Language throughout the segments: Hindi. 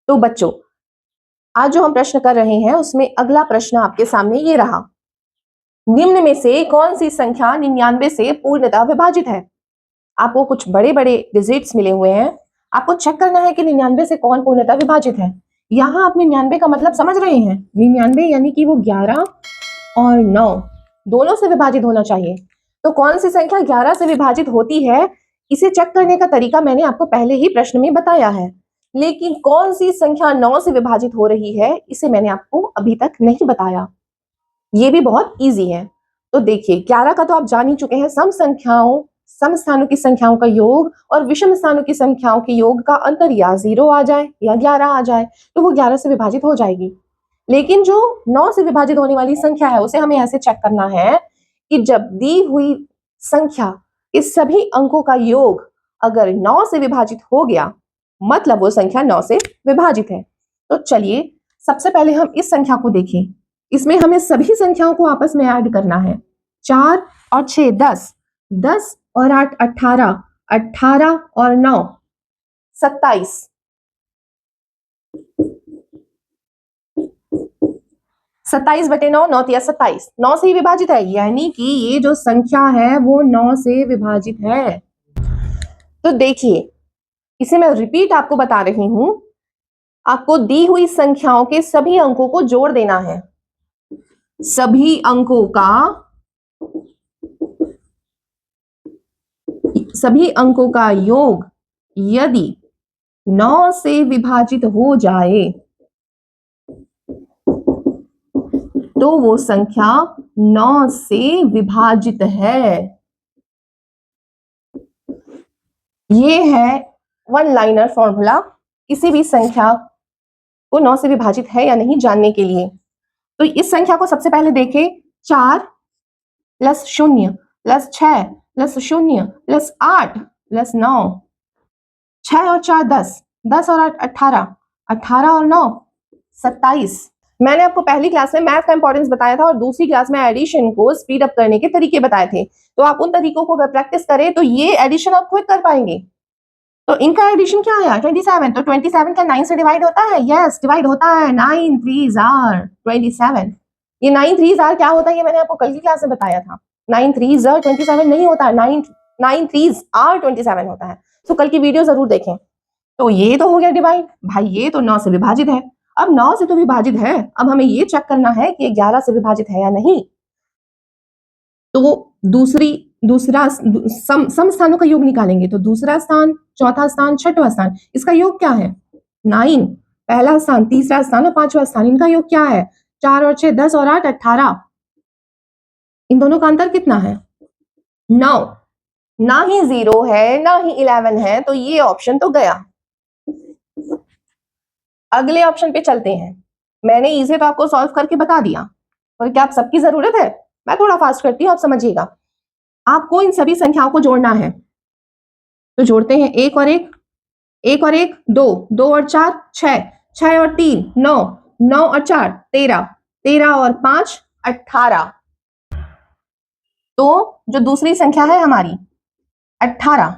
तो बच्चों, आज जो हम प्रश्न कर रहे हैं उसमें अगला प्रश्न आपके सामने ये रहा, निम्न में से कौन सी संख्या 99 से पूर्णतः विभाजित है। आपको कुछ बड़े बड़े डिजिट्स मिले हुए हैं, आपको चेक करना है कि 99 से कौन पूर्णतः विभाजित है। यहाँ आप 99 का मतलब समझ रहे हैं, 99 यानी कि वो 11 और 9 दोनों से विभाजित होना चाहिए। तो कौन सी संख्या 11 से विभाजित होती है, इसे चेक करने का तरीका मैंने आपको पहले ही प्रश्न में बताया है, लेकिन कौन सी संख्या 9 से विभाजित हो रही है इसे मैंने आपको अभी तक नहीं बताया। ये भी बहुत इजी है। तो देखिए, 11 का तो आप जान ही चुके हैं, सम संख्याओं, सम स्थानों की संख्याओं का योग और विषम स्थानों की संख्याओं के योग का अंतर या 0 आ जाए या 11 आ जाए तो वो 11 से विभाजित हो जाएगी। लेकिन जो 9 से विभाजित होने वाली संख्या है उसे हमें ऐसे चेक करना है कि जब दी हुई संख्या के सभी अंकों का योग अगर 9 से विभाजित हो गया, मतलब वो संख्या 9 से विभाजित है। तो चलिए सबसे पहले हम इस संख्या को देखें। इसमें हमें सभी संख्याओं को आपस में ऐड करना है। 4 और 6 10, 10 और 8 18, 18 और 9 27, 27/9, 9 तिया 27, 9 से ही विभाजित है, यानी कि ये जो संख्या है वो 9 से विभाजित है। तो देखिए, इसे मैं रिपीट आपको बता रही हूं, आपको दी हुई संख्याओं के सभी अंकों को जोड़ देना है। सभी अंकों का योग यदि 9 से विभाजित हो जाए तो वो संख्या 9 से विभाजित है। ये है वन लाइनर फॉर्मूला किसी भी संख्या को 9 से विभाजित है या नहीं जानने के लिए। तो इस संख्या को सबसे पहले देखें, 4 + 0 + 6 + 0 + 8 + 9, 6 और 4 10, 10 और 8 18, 18 और 9 27। मैंने आपको पहली क्लास में मैथ का इंपॉर्टेंस बताया था और दूसरी क्लास में एडिशन को स्पीड अप करने के तरीके बताए थे। तो आप उन तरीकों को अगर प्रैक्टिस करें तो ये एडिशन आप खुद कर पाएंगे। तो इनका एडिशन क्या आया, 27। तो 27 क्या 9 से डिवाइड होता है? यस, डिवाइड होता है। 9 3s are 27। ये 9 3s are क्या होता है ये मैंने आपको कल की क्लास में बताया था। 9 3s are 27 नहीं होता है, 9 3s are 27 होता है। तो कल की वीडियो जरूर देखें। तो ये तो हो गया डिवाइड, भाई ये तो 9 से विभाजित है। अब 9 से तो विभाजित है, अब हमें ये चेक करना है कि 11 से विभाजित है या नहीं। तो दूसरा सम स्थानों का योग निकालेंगे। तो दूसरा स्थान, चौथा स्थान, छठवां स्थान, इसका योग क्या है? 9। पहला स्थान, तीसरा स्थान और पांचवा स्थान, इनका योग क्या है? 4 और 6 10 और 8 18। इन दोनों का अंतर कितना है? 9। ना ही 0 है ना ही 11 है, तो ये ऑप्शन तो गया। अगले ऑप्शन पे चलते हैं। मैंने इसे तो आपको सॉल्व करके बता दिया, और क्या आप सबकी जरूरत है? मैं थोड़ा फास्ट करती हूँ, आप समझिएगा। आपको इन सभी संख्याओं को जोड़ना है। तो जोड़ते हैं, 1 और 1, 1 और 1 2, 2 और 4 6, 6 और 3 9, 9 और 4 13, 13 और 5 18। तो जो दूसरी संख्या है हमारी 18,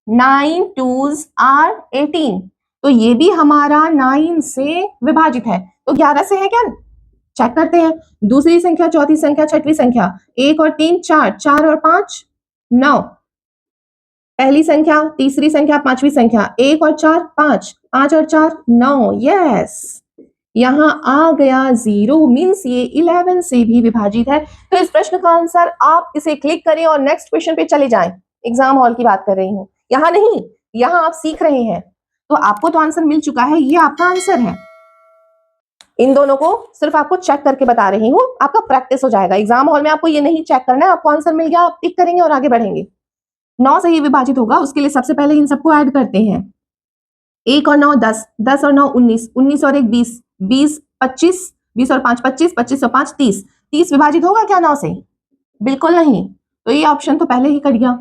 9 2s are 18, तो ये भी हमारा 9 से विभाजित है। तो 11 से है क्या? चेक करते हैं। दूसरी संख्या, चौथी संख्या, छठवीं संख्या, 1 और 3 4, 4 और 5 9। पहली संख्या, तीसरी संख्या, पांचवी संख्या, 1 और 4 5, 5 और 4 9। यस, यहां आ गया 0, मीन्स ये 11 से भी विभाजित है। तो इस प्रश्न का आंसर आप इसे क्लिक करें और नेक्स्ट क्वेश्चन पे चले जाएं। एग्जाम हॉल की बात कर रही हूं, यहां नहीं, यहां आप सीख रहे हैं। तो आपको तो आंसर मिल चुका है, ये आपका आंसर है। इन दोनों को सिर्फ आपको चेक करके बता रही हूँ, आपका प्रैक्टिस हो जाएगा। एग्जाम हॉल में आपको ये नहीं चेक करना है, आपको आंसर मिल गया, आप टिक करेंगे और आगे बढ़ेंगे। 9 से ही विभाजित होगा, उसके लिए सबसे पहले इन सबको ऐड करते हैं। 1 और 9 10, 10 और 9 19, 19 और 1 20, 20 25, 20 और 5 25, 25 और 5 30। 30 विभाजित होगा क्या 9 से? बिल्कुल नहीं। तो ये ऑप्शन तो पहले ही कट गया।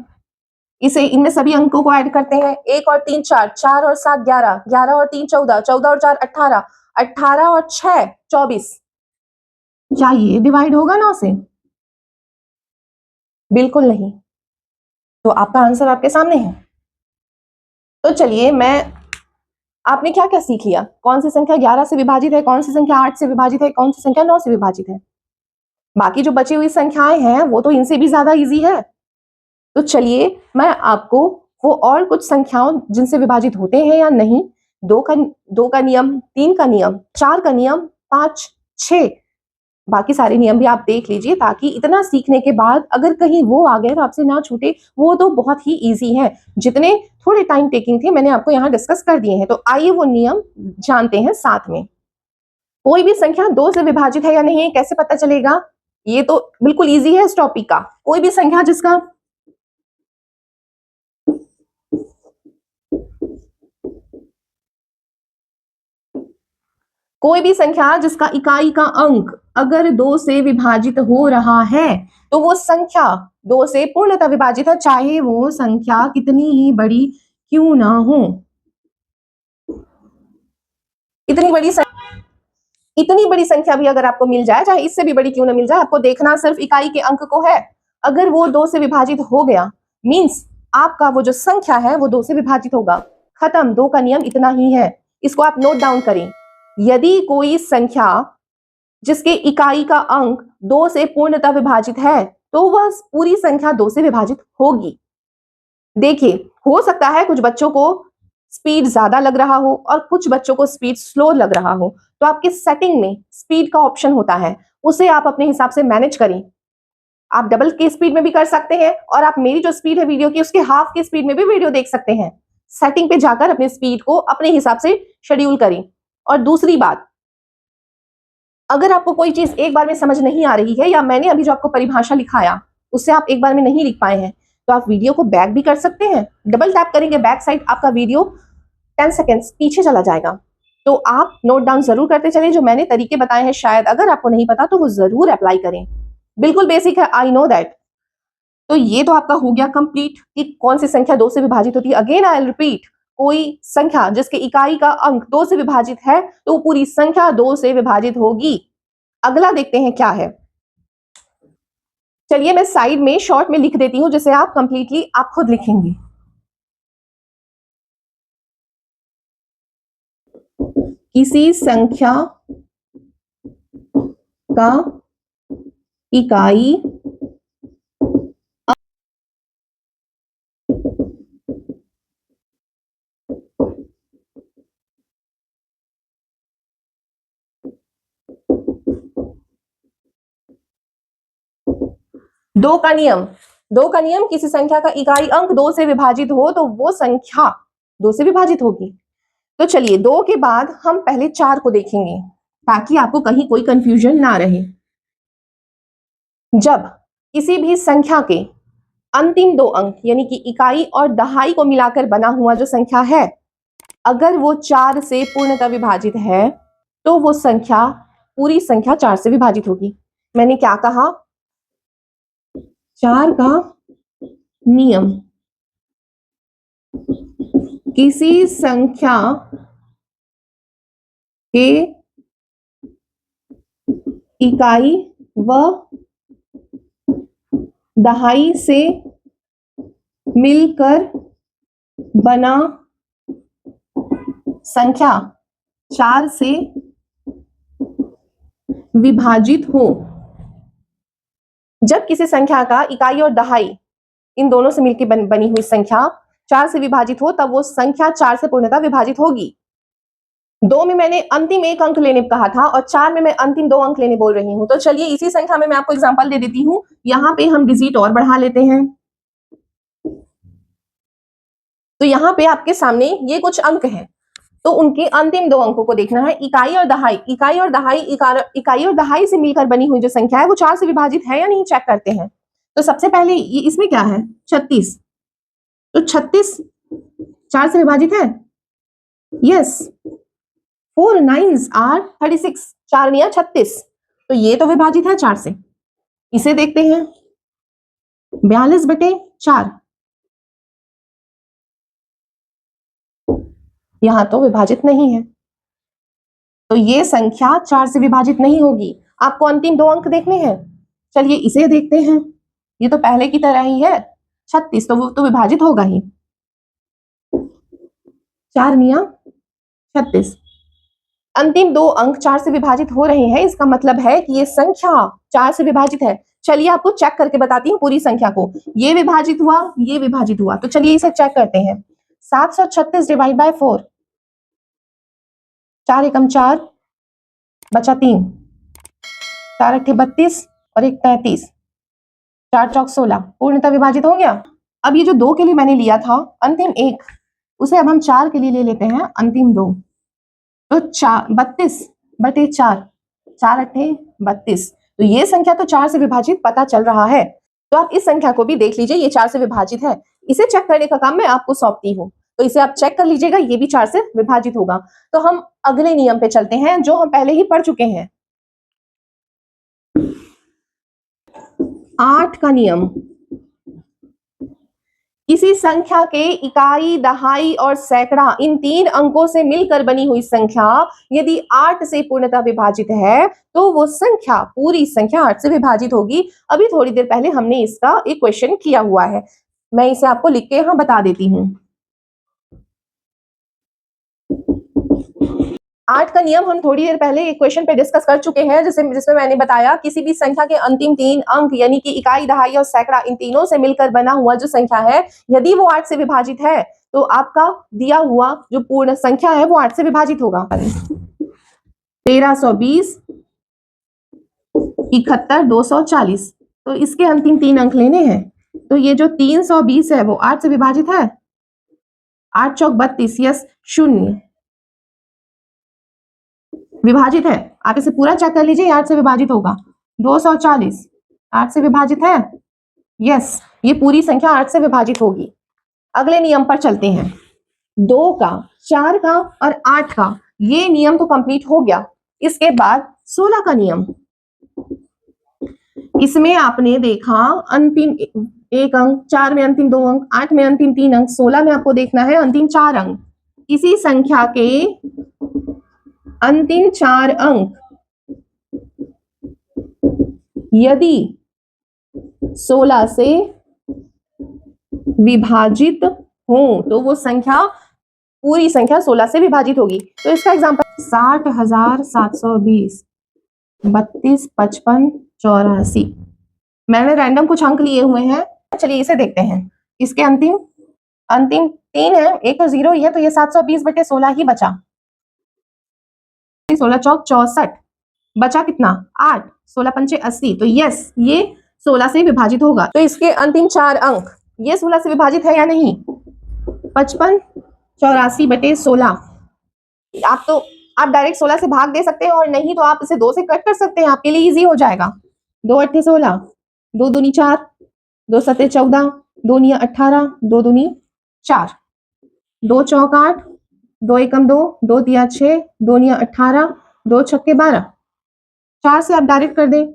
इसे, इनमें सभी अंकों को ऐड करते हैं। 1 और 3 4, 4 और 7 11, 11 और 3 14, 14 और 4 18, 18 और 6 24। क्या ये डिवाइड होगा 9 से? बिल्कुल नहीं। तो आपका आंसर आपके सामने है। तो चलिए मैं आपने क्या क्या सीख लिया? कौन सी संख्या 11 से विभाजित है, कौन सी संख्या 8 से विभाजित है, कौन सी संख्या 9 से विभाजित है। बाकी जो बची हुई संख्याएं हैं वो तो इनसे भी ज्यादा इजी है। तो चलिए मैं आपको वो और कुछ संख्याओं जिनसे विभाजित होते हैं या नहीं, दो का नियम, 3 का नियम, 4 का नियम, 5, 6, बाकी सारे नियम भी आप देख लीजिए, ताकि इतना सीखने के बाद अगर कहीं वो आ गए तो आपसे ना छूटे। वो तो बहुत ही इजी है, जितने थोड़े टाइम टेकिंग थे मैंने आपको यहाँ डिस्कस कर दिए हैं। तो आइए वो नियम जानते हैं साथ में। कोई भी संख्या 2 से विभाजित है या नहीं है कैसे पता चलेगा? ये तो बिल्कुल इजी है इस टॉपिक का। कोई भी संख्या जिसका इकाई का अंक अगर 2 से विभाजित हो रहा है तो वो संख्या 2 से पूर्णतः विभाजित है, चाहे वो संख्या कितनी ही बड़ी क्यों ना हो। इतनी बड़ी संख्या भी अगर आपको मिल जाए, चाहे इससे भी बड़ी क्यों ना मिल जाए, आपको देखना सिर्फ इकाई के अंक को है। अगर वो 2 से विभाजित हो गया मीन्स आपका वो जो संख्या है वो 2 से विभाजित होगा। खत्म, 2 का नियम इतना ही है। इसको आप नोट डाउन करें। यदि कोई संख्या जिसके इकाई का अंक 2 से पूर्णतः विभाजित है तो वह पूरी संख्या 2 से विभाजित होगी। देखिए, हो सकता है कुछ बच्चों को स्पीड ज्यादा लग रहा हो और कुछ बच्चों को स्पीड स्लो लग रहा हो, तो आपके सेटिंग में स्पीड का ऑप्शन होता है, उसे आप अपने हिसाब से मैनेज करें। आप डबल के स्पीड में भी कर सकते हैं और आप मेरी जो स्पीड है वीडियो की उसके हाफ की स्पीड में भी वीडियो देख सकते हैं। सेटिंग पे जाकर अपने स्पीड को अपने हिसाब से शेड्यूल करें। और दूसरी बात, अगर आपको कोई चीज एक बार में समझ नहीं आ रही है या मैंने अभी जो आपको परिभाषा लिखाया उससे आप एक बार में नहीं लिख पाए हैं, तो आप वीडियो को बैक भी कर सकते हैं। डबल टैप करेंगे बैक साइड, आपका वीडियो 10 सेकेंड्स पीछे चला जाएगा। तो आप नोट डाउन जरूर करते चलें जो मैंने तरीके बताए हैं। शायद अगर आपको नहीं पता तो वो जरूर अप्लाई करें, बिल्कुल बेसिक है, आई नो दैट। तो ये तो आपका हो गया कंप्लीट कि कौन सी संख्या 2 से विभाजित होती है। अगेन आई रिपीट, कोई संख्या जिसके इकाई का अंक 2 से विभाजित है तो पूरी संख्या 2 से विभाजित होगी। अगला देखते हैं क्या है। चलिए मैं साइड में शॉर्ट में लिख देती हूं जिसे आप कंप्लीटली आप खुद लिखेंगे। किसी संख्या का इकाई दो का नियम, किसी संख्या का इकाई अंक 2 से विभाजित हो तो वो संख्या 2 से विभाजित होगी। तो चलिए 2 के बाद हम पहले 4 को देखेंगे ताकि आपको कहीं कोई कंफ्यूजन ना रहे। जब किसी भी संख्या के अंतिम 2 अंक यानी कि इकाई और दहाई को मिलाकर बना हुआ जो संख्या है, अगर वो 4 से पूर्णतः विभाजित है तो वो संख्या पूरी संख्या 4 से विभाजित होगी। मैंने क्या कहा? 4 का नियम, किसी संख्या के इकाई व दहाई से मिलकर बना संख्या 4 से विभाजित हो। जब किसी संख्या का इकाई और दहाई इन दोनों से मिलकर बनी हुई संख्या 4 से विभाजित हो तब वो संख्या 4 से पूर्णतः विभाजित होगी। 2 में मैंने अंतिम 1 अंक लेने कहा था और 4 में मैं अंतिम 2 अंक लेने बोल रही हूं। तो चलिए इसी संख्या में मैं आपको एग्जांपल दे देती हूं। यहां पे हम डिजिट और बढ़ा लेते हैं। तो यहाँ पे आपके सामने ये कुछ अंक हैं, तो उनके अंतिम 2 अंकों को देखना है। इकाई और दहाई से मिलकर बनी हुई जो संख्या है वो 4 से विभाजित है या नहीं, चेक करते हैं। तो सबसे पहले ये इसमें क्या है? 36। तो 36 4 से विभाजित है? यस। 4 9s are 36, 4 9 36, तो ये तो विभाजित है 4 से। इसे देखते हैं, 42/4, यहां तो विभाजित नहीं है, तो ये संख्या 4 से विभाजित नहीं होगी। आपको अंतिम 2 अंक देखने हैं। चलिए इसे देखते हैं, ये तो पहले की तरह ही है 36, तो वो तो विभाजित होगा ही। 4 9 36। अंतिम दो अंक 4 से विभाजित हो रहे हैं, इसका मतलब है कि ये संख्या 4 से विभाजित है। चलिए आपको चेक करके बताती हूँ पूरी संख्या को। ये विभाजित हुआ, ये विभाजित हुआ, तो चलिए इसे चेक करते हैं। 736 डिवाइड बाय 4, 4 एकम 4, बचा 3, 4 अट्ठे 32 और 1 33, 4 चौक 16, पूर्णतः विभाजित हो गया। अब ये जो 2 के लिए मैंने लिया था अंतिम 1, उसे अब हम 4 के लिए ले लेते हैं अंतिम 2, तो 32/4, 4 अट्ठे 32, तो ये संख्या तो 4 से विभाजित पता चल रहा है। तो आप इस संख्या को भी देख लीजिए, ये 4 से विभाजित है। इसे चेक करने का काम मैं आपको सौंपती हूँ, तो इसे आप चेक कर लीजिएगा, ये भी 4 से विभाजित होगा। तो हम अगले नियम पे चलते हैं जो हम पहले ही पढ़ चुके हैं। 8 का नियम। किसी संख्या के इकाई, दहाई और सैकड़ा इन 3 अंकों से मिलकर बनी हुई संख्या यदि 8 से पूर्णतः विभाजित है तो वो संख्या, पूरी संख्या 8 से विभाजित होगी। अभी थोड़ी देर पहले हमने इसका एक क्वेश्चन किया हुआ है, मैं इसे आपको लिख के यहां बता देती हूं। 8 का नियम हम थोड़ी देर पहले एक क्वेश्चन पे डिस्कस कर चुके हैं, जिसमें मैंने बताया किसी भी संख्या के अंतिम 3 अंक यानी कि इकाई, दहाई और सैकड़ा इन तीनों से मिलकर बना हुआ जो संख्या है यदि वो 8 से विभाजित है तो आपका दिया हुआ जो पूर्ण संख्या है वो 8 से विभाजित होगा। 1320, 71, 240, तो इसके अंतिम 3 अंक लेने हैं। तो ये जो 320 है वो 8 से विभाजित है, 8 चौक 32, यस 0 विभाजित है। आप इसे पूरा चेक कर लीजिए, 8 से विभाजित होगा। 240 8 से विभाजित है, यस ये पूरी संख्या 8 से विभाजित होगी। अगले नियम पर चलते हैं। 2 का, 4 का और 8 का ये नियम तो कंप्लीट हो गया। इसके बाद 16 का नियम। इसमें आपने देखा अंतिम 1 अंक, 4 में अंतिम 2 अंक, 8 में अंतिम 3 अंक, 16 में आपको देखना है अंतिम 4 अंक। किसी संख्या के अंतिम 4 अंक यदि 16 से विभाजित हो तो वो संख्या, पूरी संख्या 16 से विभाजित होगी। तो इसका एग्जांपल 60,720, 32, 55, 84। मैंने रैंडम कुछ अंक लिए हुए हैं, चलिए इसे देखते हैं। इसके अंतिम 3 है, एक तो 0 ही है, तो ये 720/16 ही बचा। 16 चौक 64, बचा कितना 8, 16 पंचे 80, तो यस ये 16 से विभाजित होगा। तो इसके अंतिम 4 अंक ये 16 से विभाजित है या नहीं? 55, 84/16। आप डायरेक्ट 16 से भाग दे सकते हैं और नहीं तो आप इसे 2 से कट कर सकते हैं, आपके लिए इजी हो जाएगा। 2 अट्ठे 16, 2 दूनी 4, 2 सत्ते 14, 2 निया 18, 2 दूनी 4, 2 चौक 8, 2 एकम 2, 2 तिया 6, 2 निया 18, 2 छक्के 12, 4 से आप डायरेक्ट कर दें,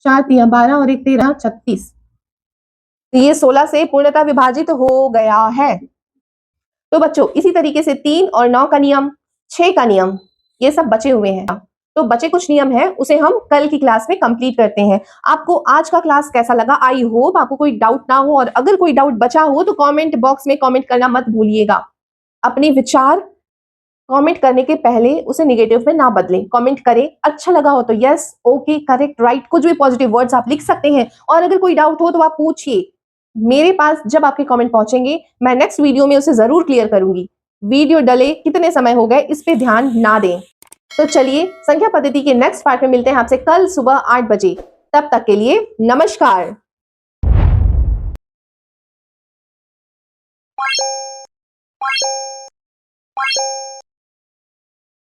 4 तिया 12 और 1 13 36। तो ये 16 से पूर्णतः विभाजित हो गया है। तो बच्चों इसी तरीके से 3 और 9 का नियम, 6 का नियम, ये सब बचे हुए हैं। तो बचे कुछ नियम है उसे हम कल की क्लास में कंप्लीट करते हैं। आपको आज का क्लास कैसा लगा? आई होप आपको कोई डाउट ना हो, और अगर कोई डाउट बचा हो तो कमेंट बॉक्स में कमेंट करना मत भूलिएगा। अपने विचार कमेंट करने के पहले उसे नेगेटिव में ना बदलें, कमेंट करें। अच्छा लगा हो तो यस, ओके, करेक्ट, राइट, कुछ भी पॉजिटिव वर्ड्स आप लिख सकते हैं। और अगर कोई डाउट हो तो आप पूछिए, मेरे पास जब आपके कमेंट पहुंचेंगे मैं नेक्स्ट वीडियो में उसे जरूर क्लियर करूंगी। वीडियो डले कितने समय हो गए इस पे ध्यान ना दें। तो चलिए संख्या पद्धति के नेक्स्ट पार्ट में मिलते हैं आपसे कल सुबह 8 बजे। तब तक के लिए नमस्कार।